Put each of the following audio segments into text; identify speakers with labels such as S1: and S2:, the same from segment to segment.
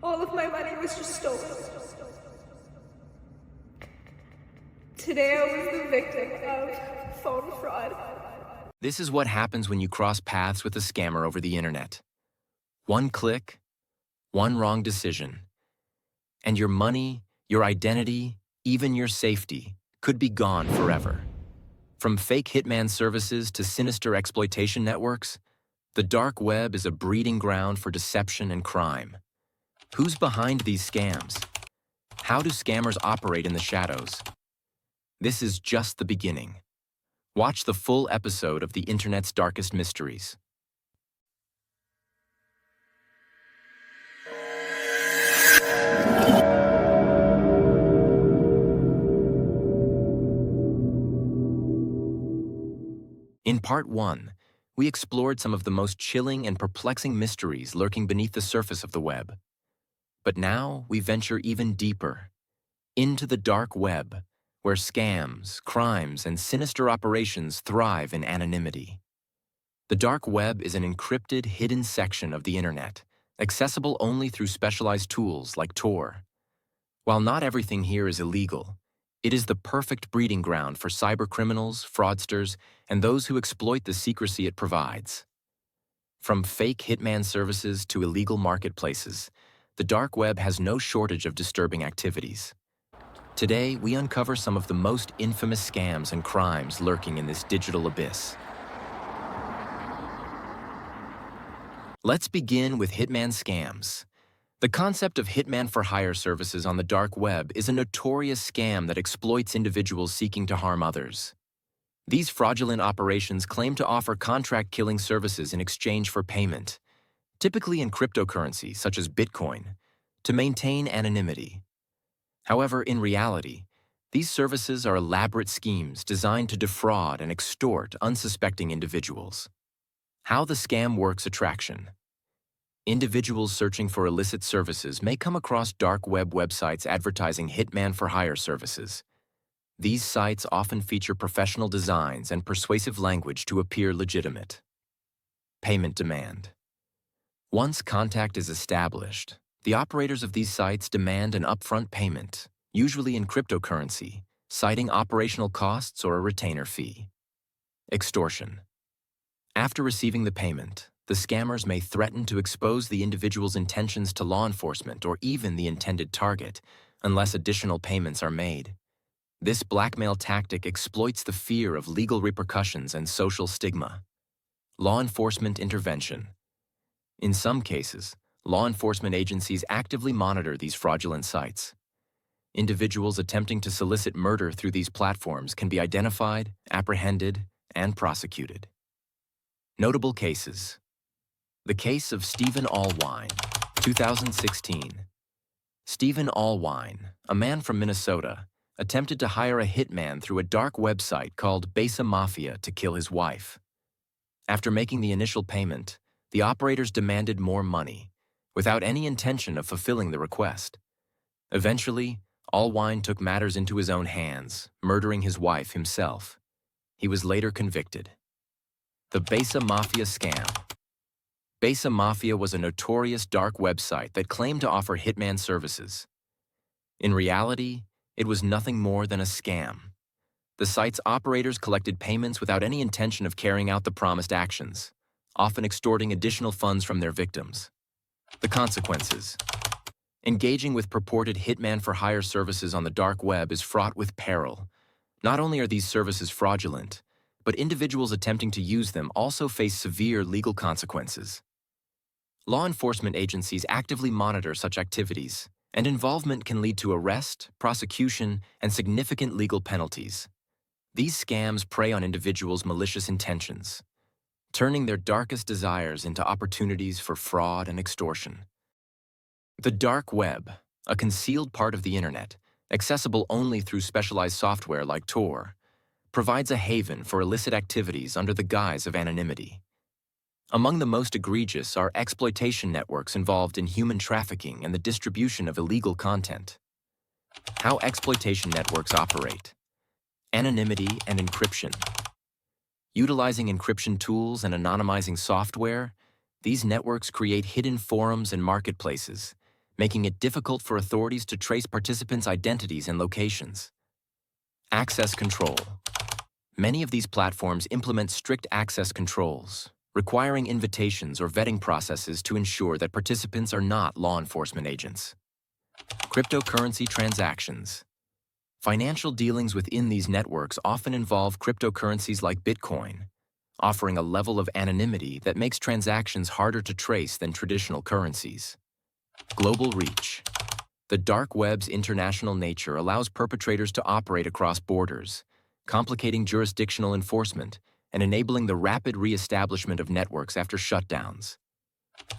S1: All of my money was just stolen. Today I was the victim of phone fraud.
S2: This is what happens when you cross paths with a scammer over the internet. One click, one wrong decision, and your money, your identity, even your safety could be gone forever. From fake hitman services to sinister exploitation networks, the dark web is a breeding ground for deception and crime. Who's behind these scams? How do scammers operate in the shadows? This is just the beginning. Watch the full episode of the Internet's Darkest Mysteries. In Part 1, we explored some of the most chilling and perplexing mysteries lurking beneath the surface of the web. But now we venture even deeper, into the dark web, where scams, crimes, and sinister operations thrive in anonymity. The dark web is an encrypted, hidden section of the internet, accessible only through specialized tools like Tor. While not everything here is illegal, it is the perfect breeding ground for cybercriminals, fraudsters, and those who exploit the secrecy it provides. From fake hitman services to illegal marketplaces, the dark web has no shortage of disturbing activities. Today, we uncover some of the most infamous scams and crimes lurking in this digital abyss. Let's begin with hitman scams. The concept of hitman for hire services on the dark web is a notorious scam that exploits individuals seeking to harm others. These fraudulent operations claim to offer contract-killing services in exchange for payment, typically in cryptocurrency such as Bitcoin, to maintain anonymity. However, in reality, these services are elaborate schemes designed to defraud and extort unsuspecting individuals. How the scam works: attraction. Individuals searching for illicit services may come across dark web websites advertising hitman for hire services. These sites often feature professional designs and persuasive language to appear legitimate. Payment demand. Once contact is established, the operators of these sites demand an upfront payment, usually in cryptocurrency, citing operational costs or a retainer fee. Extortion. After receiving the payment, the scammers may threaten to expose the individual's intentions to law enforcement or even the intended target, unless additional payments are made. This blackmail tactic exploits the fear of legal repercussions and social stigma. Law enforcement intervention. In some cases, law enforcement agencies actively monitor these fraudulent sites. Individuals attempting to solicit murder through these platforms can be identified, apprehended, and prosecuted. Notable cases. The case of Stephen Allwine, 2016. Stephen Allwine, a man from Minnesota, attempted to hire a hitman through a dark website called Besa Mafia to kill his wife. After making the initial payment, the operators demanded more money, without any intention of fulfilling the request. Eventually, Allwine took matters into his own hands, murdering his wife himself. He was later convicted. The Besa Mafia scam. Besa Mafia was a notorious dark website that claimed to offer hitman services. In reality, it was nothing more than a scam. The site's operators collected payments without any intention of carrying out the promised actions, often extorting additional funds from their victims. The consequences. Engaging with purported hitman for hire services on the dark web is fraught with peril. Not only are these services fraudulent, but individuals attempting to use them also face severe legal consequences. Law enforcement agencies actively monitor such activities, and involvement can lead to arrest, prosecution, and significant legal penalties. These scams prey on individuals' malicious intentions, turning their darkest desires into opportunities for fraud and extortion. The dark web, a concealed part of the internet, accessible only through specialized software like Tor, provides a haven for illicit activities under the guise of anonymity. Among the most egregious are exploitation networks involved in human trafficking and the distribution of illegal content. How exploitation networks operate. Anonymity and encryption. Utilizing encryption tools and anonymizing software, these networks create hidden forums and marketplaces, making it difficult for authorities to trace participants' identities and locations. Access control. Many of these platforms implement strict access controls, requiring invitations or vetting processes to ensure that participants are not law enforcement agents. Cryptocurrency transactions. Financial dealings within these networks often involve cryptocurrencies like Bitcoin, offering a level of anonymity that makes transactions harder to trace than traditional currencies. Global reach. The dark web's international nature allows perpetrators to operate across borders, complicating jurisdictional enforcement and enabling the rapid re-establishment of networks after shutdowns.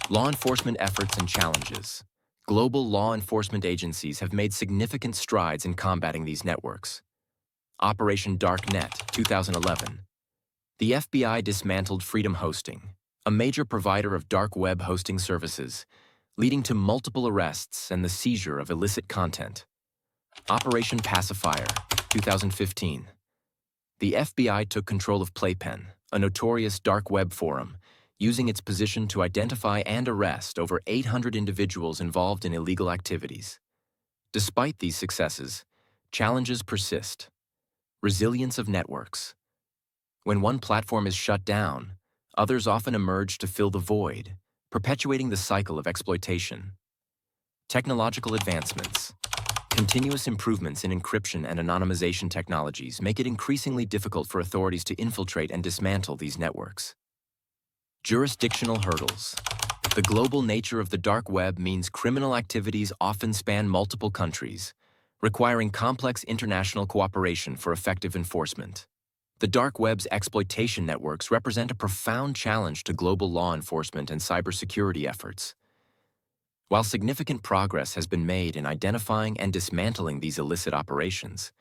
S2: Law enforcement efforts and challenges. Global law enforcement agencies have made significant strides in combating these networks. Operation Darknet, 2011. The FBI dismantled Freedom Hosting, a major provider of dark web hosting services, leading to multiple arrests and the seizure of illicit content. Operation Pacifier, 2015. The FBI took control of Playpen, a notorious dark web forum, using its position to identify and arrest over 800 individuals involved in illegal activities. Despite these successes, challenges persist. Resilience of networks. When one platform is shut down, others often emerge to fill the void, perpetuating the cycle of exploitation. Technological advancements. Continuous improvements in encryption and anonymization technologies make it increasingly difficult for authorities to infiltrate and dismantle these networks. Jurisdictional hurdles. The global nature of the dark web means criminal activities often span multiple countries, requiring complex international cooperation for effective enforcement. The dark web's exploitation networks represent a profound challenge to global law enforcement and cybersecurity efforts. While significant progress has been made in identifying and dismantling these illicit operations,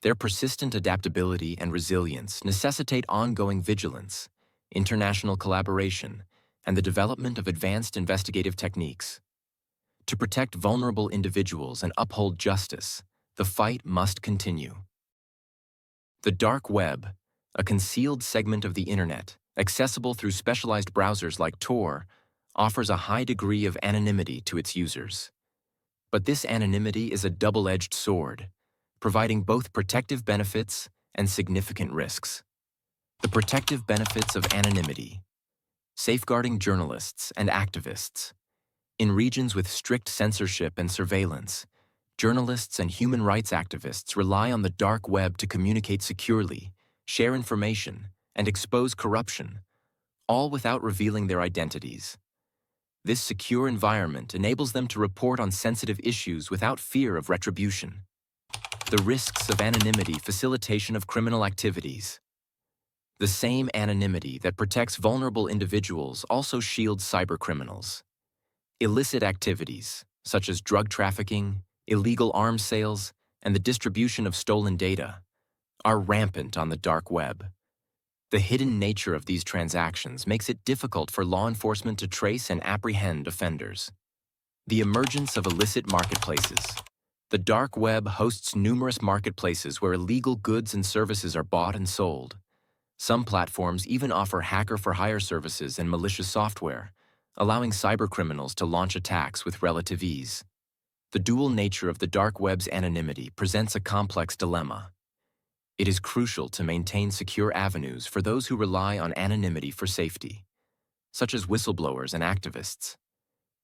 S2: their persistent adaptability and resilience necessitate ongoing vigilance, international collaboration, and the development of advanced investigative techniques. To protect vulnerable individuals and uphold justice, the fight must continue. The dark web, a concealed segment of the internet, accessible through specialized browsers like Tor, offers a high degree of anonymity to its users. But this anonymity is a double-edged sword, providing both protective benefits and significant risks. The protective benefits of anonymity. Safeguarding journalists and activists. In regions with strict censorship and surveillance, journalists and human rights activists rely on the dark web to communicate securely, share information, and expose corruption, all without revealing their identities. This secure environment enables them to report on sensitive issues without fear of retribution. The risks of anonymity. Facilitation of criminal activities. The same anonymity that protects vulnerable individuals also shields cybercriminals. Illicit activities, such as drug trafficking, illegal arms sales, and the distribution of stolen data, are rampant on the dark web. The hidden nature of these transactions makes it difficult for law enforcement to trace and apprehend offenders. The emergence of illicit marketplaces. The dark web hosts numerous marketplaces where illegal goods and services are bought and sold. Some platforms even offer hacker-for-hire services and malicious software, allowing cybercriminals to launch attacks with relative ease. The dual nature of the dark web's anonymity presents a complex dilemma. It is crucial to maintain secure avenues for those who rely on anonymity for safety, such as whistleblowers and activists.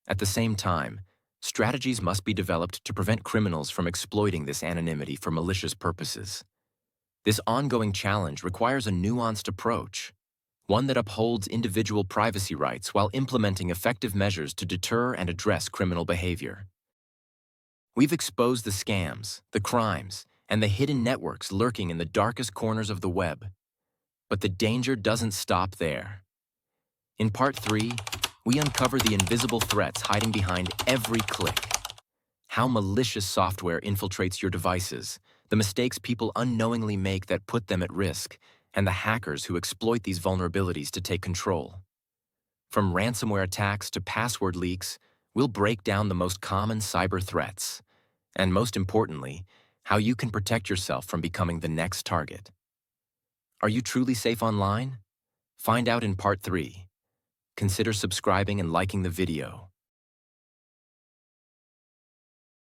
S2: At the same time, strategies must be developed to prevent criminals from exploiting this anonymity for malicious purposes. This ongoing challenge requires a nuanced approach, one that upholds individual privacy rights while implementing effective measures to deter and address criminal behavior. We've exposed the scams, the crimes, and the hidden networks lurking in the darkest corners of the web. But the danger doesn't stop there. In Part 3, we uncover the invisible threats hiding behind every click. How malicious software infiltrates your devices, the mistakes people unknowingly make that put them at risk, and the hackers who exploit these vulnerabilities to take control. From ransomware attacks to password leaks, we'll break down the most common cyber threats, and most importantly, how you can protect yourself from becoming the next target. Are you truly safe online? Find out in Part 3. Consider subscribing and liking the video.